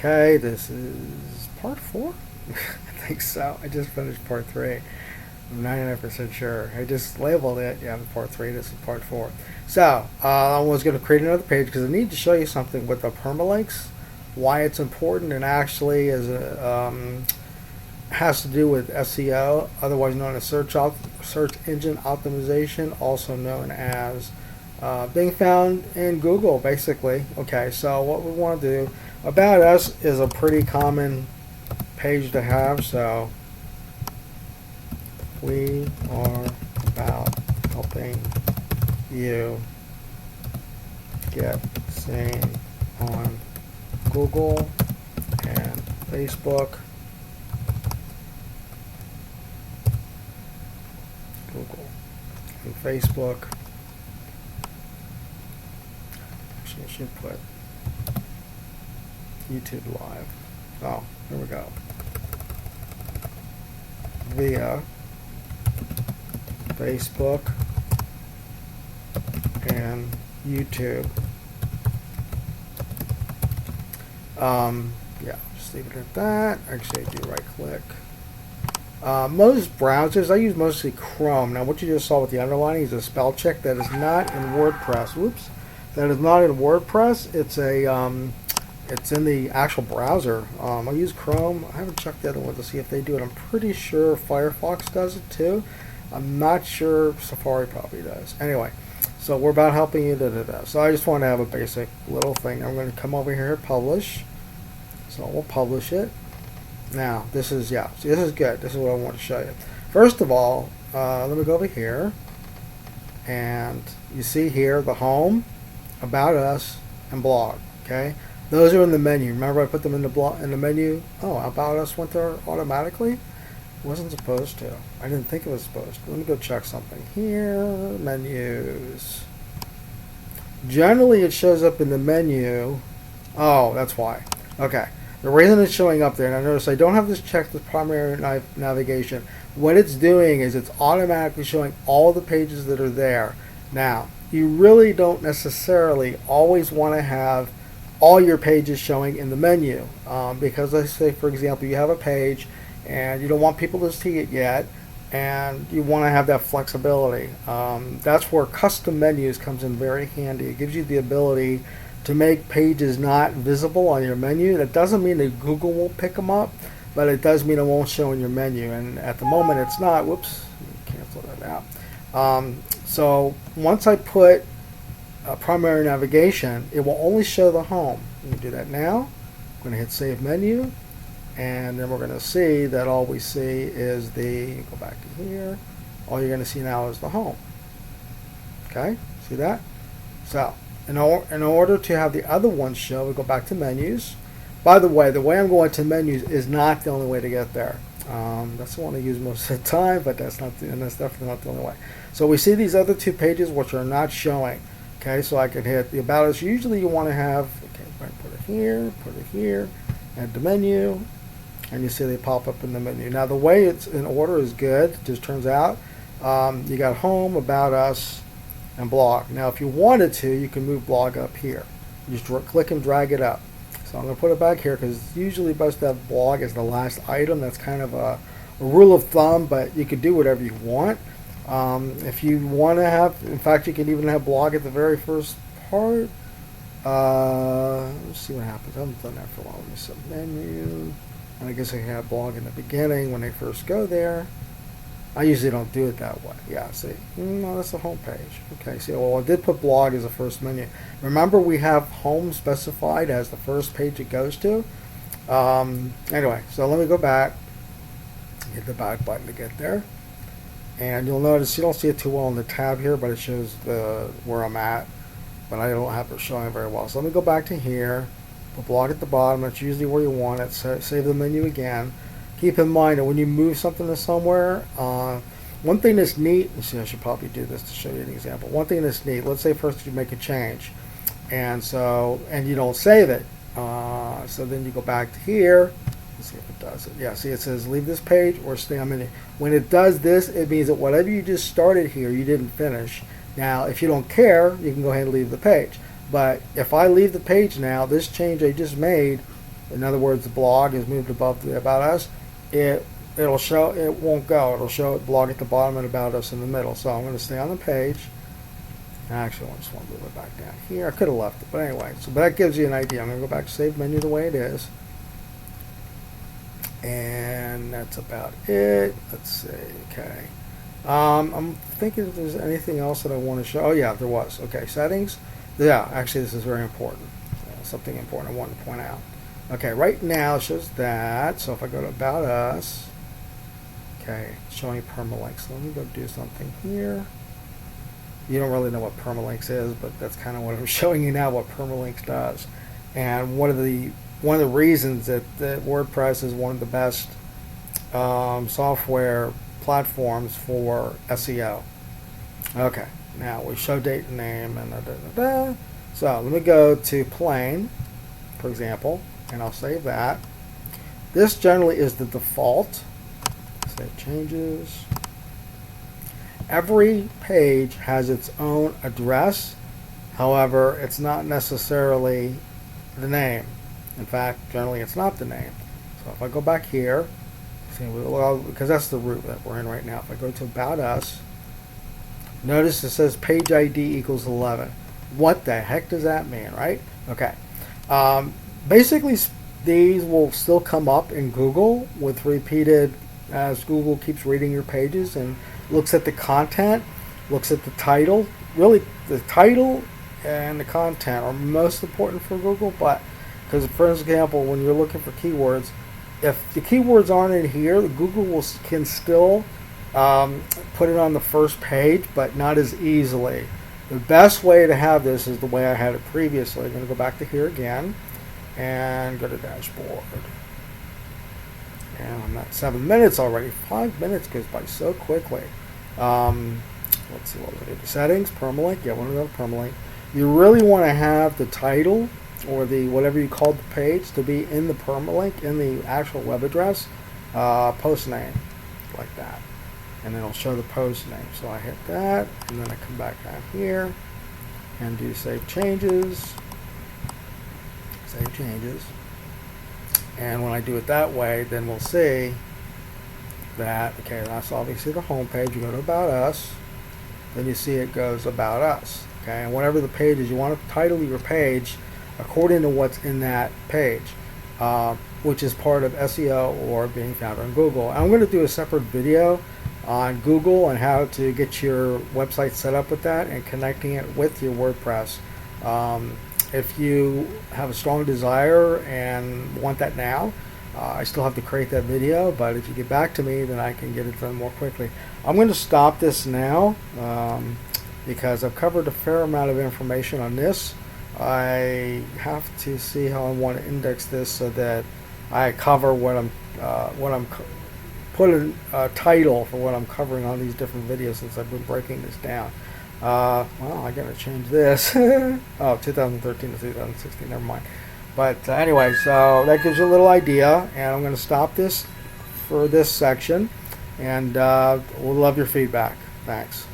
Okay, this is part 4. I think so. I just finished part 3. I'm 99% sure. I just labeled it. Yeah, part 3. This is part 4. So I was going to create another page because I need to show you something with the permalinks, why it's important, and actually has to do with SEO, otherwise known as search engine optimization, also known as being found in Google, basically. Okay, so what we want to do, about us is a pretty common page to have, so we are about helping you get seen on Google and Facebook. Google and Facebook. Actually, I should put YouTube Live. Oh, here we go. Via Facebook and YouTube. Yeah, just leave it at that. Actually, I do right click. Most browsers, I use mostly Chrome. Now, what you just saw with the underlining is a spell check that is not in WordPress. Whoops, that is not in WordPress. It's it's in the actual browser. I use Chrome. I haven't checked the other one to see if they do it. I'm pretty sure Firefox does it too. I'm not sure Safari probably does. Anyway, so we're about helping you. So I just want to have a basic little thing. I'm going to come over here, publish. So we'll publish it. Now, this is, yeah, see, this is good. This is what I want to show you. First of all, let me go over here. And you see here the home, about us, and blog. Okay, those are in the menu. Remember I put them in the menu? Oh, about us went there automatically? It wasn't supposed to. I didn't think it was supposed to. Let me go check something here. Menus. Generally, it shows up in the menu. Oh, that's why. Okay. The reason it's showing up there, and I notice I don't have this checked with primary navigation. What it's doing is it's automatically showing all the pages that are there. Now, you really don't necessarily always want to have all your pages showing in the menu because let's say, for example, you have a page and you don't want people to see it yet, and you want to have that flexibility. That's where custom menus comes in very handy. It gives you the ability to make pages not visible on your menu. That doesn't mean that Google won't pick them up, but it does mean it won't show in your menu. And at the moment, it's not. Whoops, cancel that out. So once I put primary navigation, it will only show the home. Let me do that now. I'm going to hit Save Menu, and then we're going to see that all we see is go back to here. All you're going to see now is the home. Okay, see that? So in order to have the other ones show, we go back to menus. By the way I'm going to menus is not the only way to get there. That's the one I use most of the time, but that's definitely not the only way. So we see these other two pages which are not showing. Okay, so I can hit the About Us. Usually you want to have, okay, put it here, add the menu, and you see they pop up in the menu. Now the way it's in order is good. It just turns out you got Home, About Us, and Blog. Now if you wanted to, you can move Blog up here. You just click and drag it up. So I'm going to put it back here because it's usually best to have Blog as the last item. That's kind of a rule of thumb, but you can do whatever you want. If you want to have, in fact, you can even have Blog at the very first part. Let's see what happens. I haven't done that for a while. Let me set menu. And I guess I can have Blog in the beginning when they first go there. I usually don't do it that way. Yeah, see. No, that's the home page. Okay, see, well, I did put Blog as the first menu. Remember, we have home specified as the first page it goes to. Anyway, so let me go back. Hit the back button to get there. And you'll notice you don't see it too well on the tab here, but it shows where I'm at. But I don't have it showing very well. So let me go back to here. Put Blog at the bottom. That's usually where you want it. Save the menu again. Keep in mind that when you move something to somewhere, one thing that's neat, I should probably do this to show you an example. One thing that's neat, let's say first you make a change, and you don't save it. So then you go back to here. Let's see if it does it. Yeah, see it says leave this page or stay on menu. When it does this, it means that whatever you just started here, you didn't finish. Now, if you don't care, you can go ahead and leave the page. But if I leave the page now, this change I just made in other words, the blog is moved above the About Us, it'll show, it won't go. It'll show blog at the bottom and About Us in the middle. So I'm going to stay on the page. Actually, I just want to move it back down here. I could have left it, but anyway. So, but that gives you an idea. I'm going to go back to Save Menu the way it is. And that's about it. Let's see. Okay. I'm thinking if there's anything else that I want to show. Oh, yeah, there was. Okay, settings. Yeah, actually, this is very important. Something important I want to point out. Okay, right now it shows that. So if I go to About Us, okay, it's showing permalinks. So let me go do something here. You don't really know what permalinks is, but that's kind of what I'm showing you now, what permalinks does. And one of the reasons that WordPress is one of the best software platforms for SEO. Okay, now we show date and name and da. So let me go to plain, for example, and I'll save that. This generally is the default. Save changes. Every page has its own address. However, it's not necessarily the name. In fact, generally it's not the name. So if I go back here, see, well, because that's the root that we're in right now. If I go to About Us, notice it says page ID equals 11. What the heck does that mean, right? Okay. Basically, these will still come up in Google with repeated, as Google keeps reading your pages and looks at the content, looks at the title. Really, the title and the content are most important for Google, but because, for example, when you're looking for keywords, if the keywords aren't in here, Google can still put it on the first page, but not as easily. The best way to have this is the way I had it previously. I'm going to go back to here again and go to dashboard. And I'm at 7 minutes already. 5 minutes goes by so quickly. Let's see what we do. Settings, permalink. Yeah, I want to go to permalink. You really want to have the title or the whatever you called the page to be in the permalink, in the actual web address, post name, like that. And then it'll show the post name. So I hit that, and then I come back down here and do save changes. Save changes. And when I do it that way, then we'll see that, okay, that's obviously the home page. You go to About Us, then you see it goes About Us. Okay, and whatever the page is, you want to title your page according to what's in that page, which is part of SEO or being found on Google. I'm going to do a separate video on Google and how to get your website set up with that and connecting it with your WordPress. If you have a strong desire and want that now, I still have to create that video, but if you get back to me, then I can get it done more quickly. I'm going to stop this now because I've covered a fair amount of information on this. I have to see how I want to index this so that I cover what I'm put a title for what I'm covering on these different videos since I've been breaking this down. Well, I gotta change this. Oh, 2013 to 2016, never mind. But anyway, so that gives you a little idea, and I'm going to stop this for this section, and we'll love your feedback. Thanks.